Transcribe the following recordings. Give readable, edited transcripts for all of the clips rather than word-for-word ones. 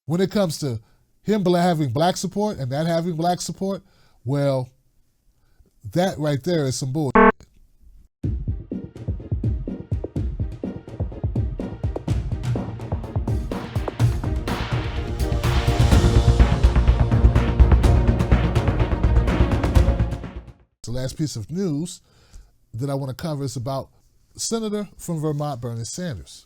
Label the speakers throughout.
Speaker 1: When it comes to him having black support and not having black support, well, that right there is some bullshit. The last piece of news that I want to cover is about Senator from Vermont, Bernie Sanders.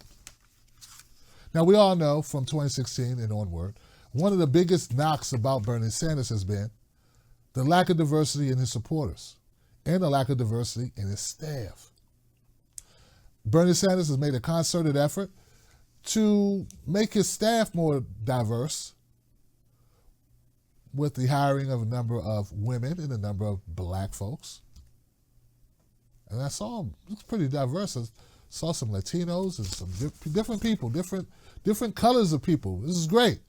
Speaker 1: Now, we all know from 2016 and onward, one of the biggest knocks about Bernie Sanders has been the lack of diversity in his supporters and the lack of diversity in his staff. Bernie Sanders has made a concerted effort to make his staff more diverse with the hiring of a number of women and a number of black folks. And I saw it's pretty diverse. I saw some Latinos and some different people, different colors of people. This is great.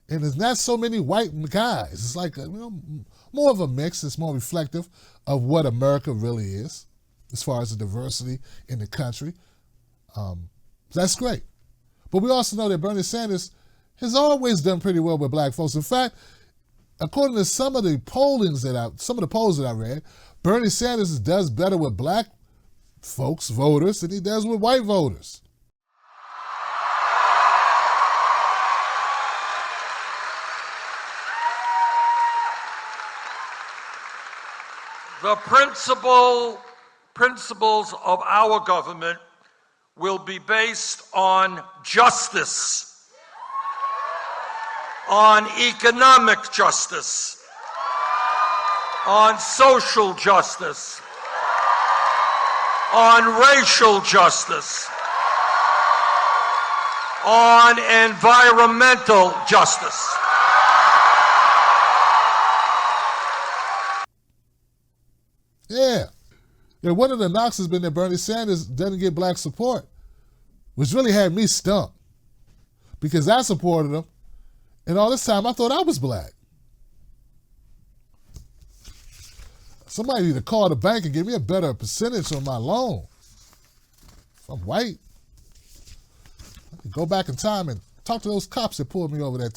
Speaker 1: And there's not so many white guys. It's like more of a mix. It's more reflective of what America really is as far as the diversity in the country. That's great. But we also know that Bernie Sanders has always done pretty well with black folks. In fact, according to some of the polls that I read, Bernie Sanders does better with black folks, voters, than he does with white voters.
Speaker 2: The principles of our government will be based on justice, on economic justice, on social justice, on racial justice, on environmental justice.
Speaker 1: Yeah, one of the knocks has been that Bernie Sanders doesn't get black support, which really had me stumped because I supported him, and all this time I thought I was black. Somebody need to call the bank and give me a better percentage on my loan. If I'm white, I can go back in time and talk to those cops that pulled me over that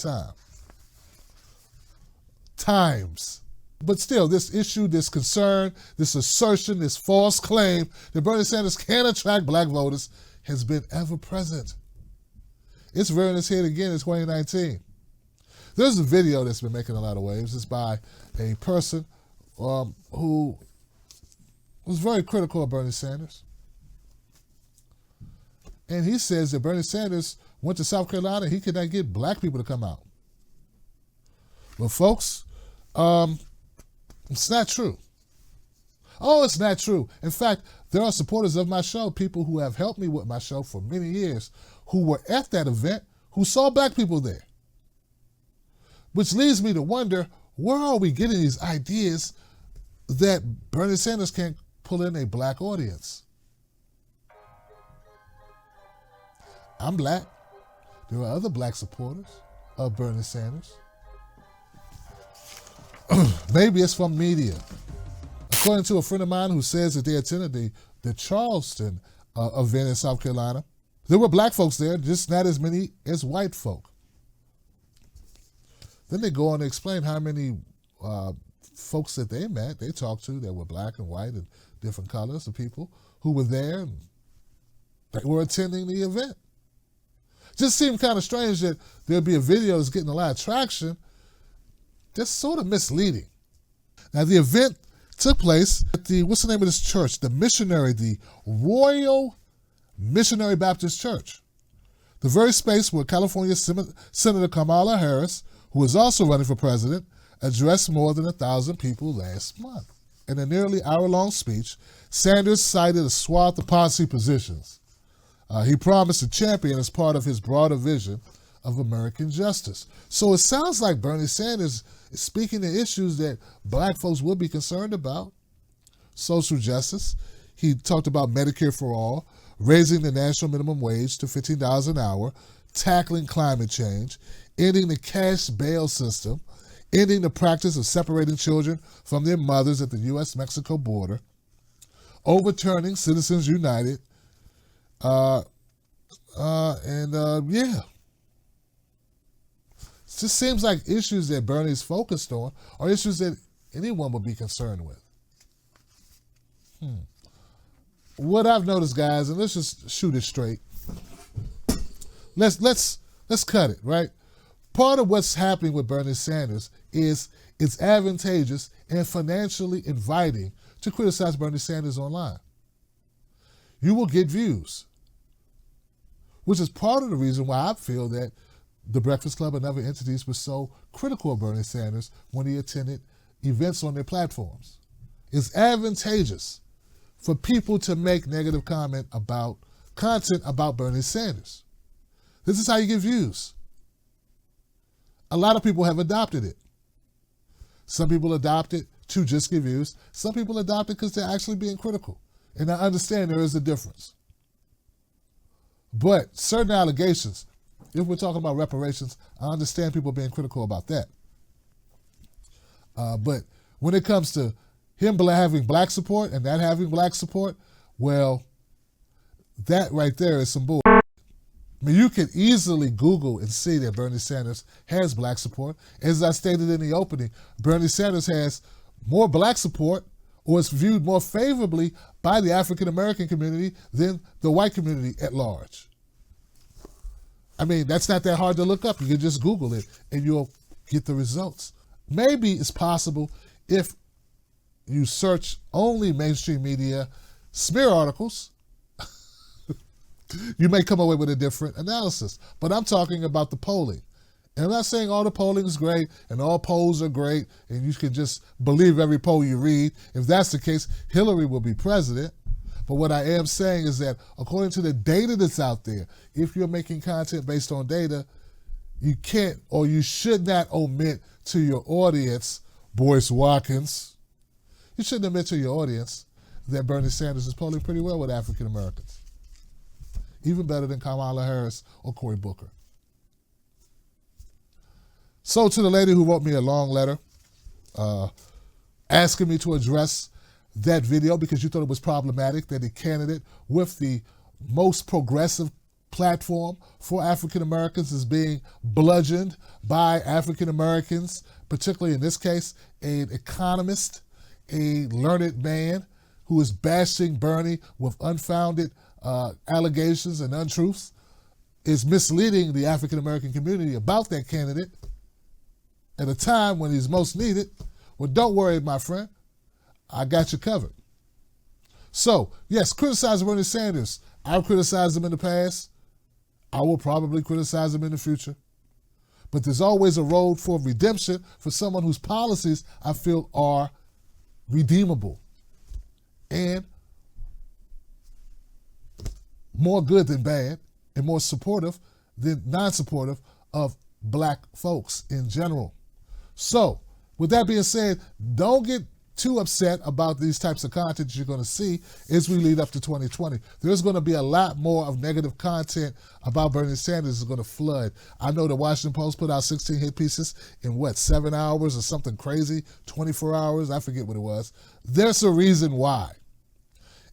Speaker 1: times. But still, this issue, this concern, this assertion, this false claim that Bernie Sanders can attract black voters has been ever present. It's rearing its head again in 2019. There's a video that's been making a lot of waves. It's by a person who was very critical of Bernie Sanders. And he says that Bernie Sanders went to South Carolina and he could not get black people to come out. Well, folks, it's not true. Oh, it's not true. In fact, there are supporters of my show, people who have helped me with my show for many years, who were at that event, who saw black people there. Which leads me to wonder, where are we getting these ideas that Bernie Sanders can't pull in a black audience? I'm black. There are other black supporters of Bernie Sanders. Maybe it's from media. According to a friend of mine who says that they attended the Charleston event in South Carolina, there were black folks there, just not as many as white folk. Then they go on to explain how many folks that they met, they talked to that were black and white and different colors of people who were there and they were attending the event. Just seemed kind of strange that there'd be a video that's getting a lot of traction. That's sort of misleading. Now, the event took place at what's the name of this church? The Royal Missionary Baptist Church. The very space where California Senator Kamala Harris, who is also running for president, addressed more than 1,000 people last month. In a nearly hour-long speech, Sanders cited a swath of policy positions. He promised to champion as part of his broader vision of American justice. So it sounds like Bernie Sanders is speaking to issues that black folks would be concerned about. Social justice. He talked about Medicare for all, raising the national minimum wage to $15 an hour, tackling climate change, ending the cash bail system, ending the practice of separating children from their mothers at the U.S.-Mexico border, overturning Citizens United, just seems like issues that Bernie's focused on are issues that anyone would be concerned with. What I've noticed, guys, and let's just shoot it straight. Let's cut it, right? Part of what's happening with Bernie Sanders is it's advantageous and financially inviting to criticize Bernie Sanders online. You will get views, which is part of the reason why I feel that the Breakfast Club and other entities were so critical of Bernie Sanders when he attended events on their platforms. It's advantageous for people to make negative content about Bernie Sanders. This is how you get views. A lot of people have adopted it. Some people adopt it to just get views. Some people adopt it because they're actually being critical. And I understand there is a difference. But certain allegations, if we're talking about reparations, I understand people being critical about that. But when it comes to him having black support and that having black support, well, that right there is some bull. I mean, you can easily Google and see that Bernie Sanders has black support. As I stated in the opening, Bernie Sanders has more black support, or is viewed more favorably by the African-American community than the white community at large. I mean, that's not that hard to look up. You can just Google it and you'll get the results. Maybe it's possible if you search only mainstream media smear articles, you may come away with a different analysis. But I'm talking about the polling. And I'm not saying all the polling is great and all polls are great and you can just believe every poll you read. If that's the case, Hillary will be president. But what I am saying is that according to the data that's out there, if you're making content based on data, you can't or you should not omit to your audience, Boyce Watkins, you shouldn't admit to your audience that Bernie Sanders is polling pretty well with African Americans. Even better than Kamala Harris or Cory Booker. So to the lady who wrote me a long letter asking me to address that video because you thought it was problematic that a candidate with the most progressive platform for African Americans is being bludgeoned by African Americans, particularly in this case, an economist, a learned man who is bashing Bernie with unfounded allegations and untruths, is misleading the African American community about that candidate at a time when he's most needed. Well, don't worry, my friend. I got you covered. So, yes, criticize Bernie Sanders. I've criticized him in the past. I will probably criticize him in the future. But there's always a road for redemption for someone whose policies I feel are redeemable and more good than bad and more supportive than non-supportive of black folks in general. So, with that being said, don't get too upset about these types of content you're going to see as we lead up to 2020. There's going to be a lot more of negative content about Bernie Sanders is going to flood. I know the Washington Post put out 16 hit pieces in 7 hours or something crazy, 24 hours, I forget what it was. There's a reason why.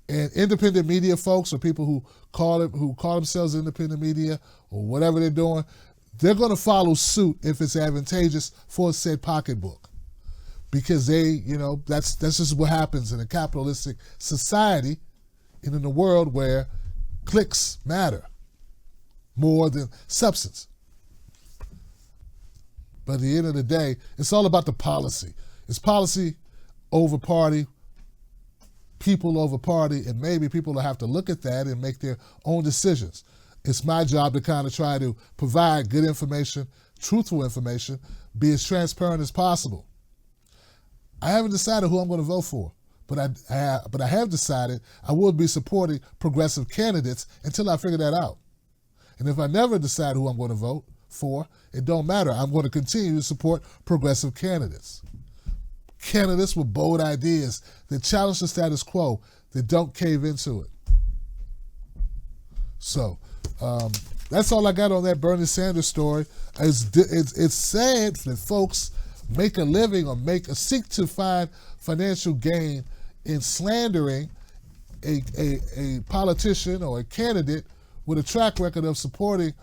Speaker 1: And independent media folks or people who call themselves independent media or whatever they're doing, they're going to follow suit if it's advantageous for said pocketbook. Because that's just what happens in a capitalistic society and in a world where clicks matter more than substance. But at the end of the day, it's all about the policy. It's policy over party, people over party, and maybe people will have to look at that and make their own decisions. It's my job to kind of try to provide good information, truthful information, be as transparent as possible. I haven't decided who I'm going to vote for, but I have decided I will be supporting progressive candidates until I figure that out. And if I never decide who I'm going to vote for, it don't matter. I'm going to continue to support progressive candidates. Candidates with bold ideas that challenge the status quo, that don't cave into it. So that's all I got on that Bernie Sanders story. It's sad that folks make a living or seek to find financial gain in slandering a politician or a candidate with a track record of supporting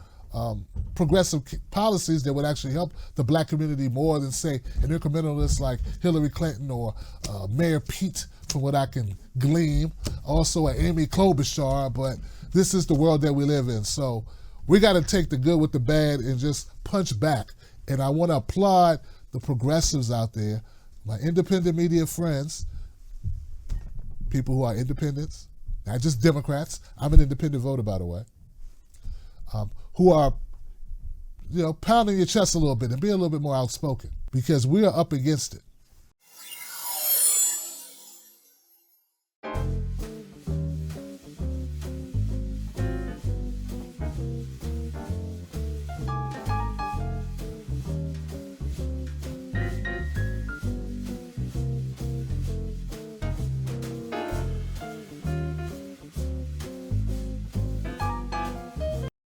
Speaker 1: progressive policies that would actually help the black community more than, say, an incrementalist like Hillary Clinton or Mayor Pete, from what I can glean, also an Amy Klobuchar, but this is the world that we live in. So we got to take the good with the bad and just punch back. And I want to applaud the progressives out there, my independent media friends, people who are independents, not just Democrats. I'm an independent voter, by the way, who are, pounding your chest a little bit and being a little bit more outspoken, because we are up against it.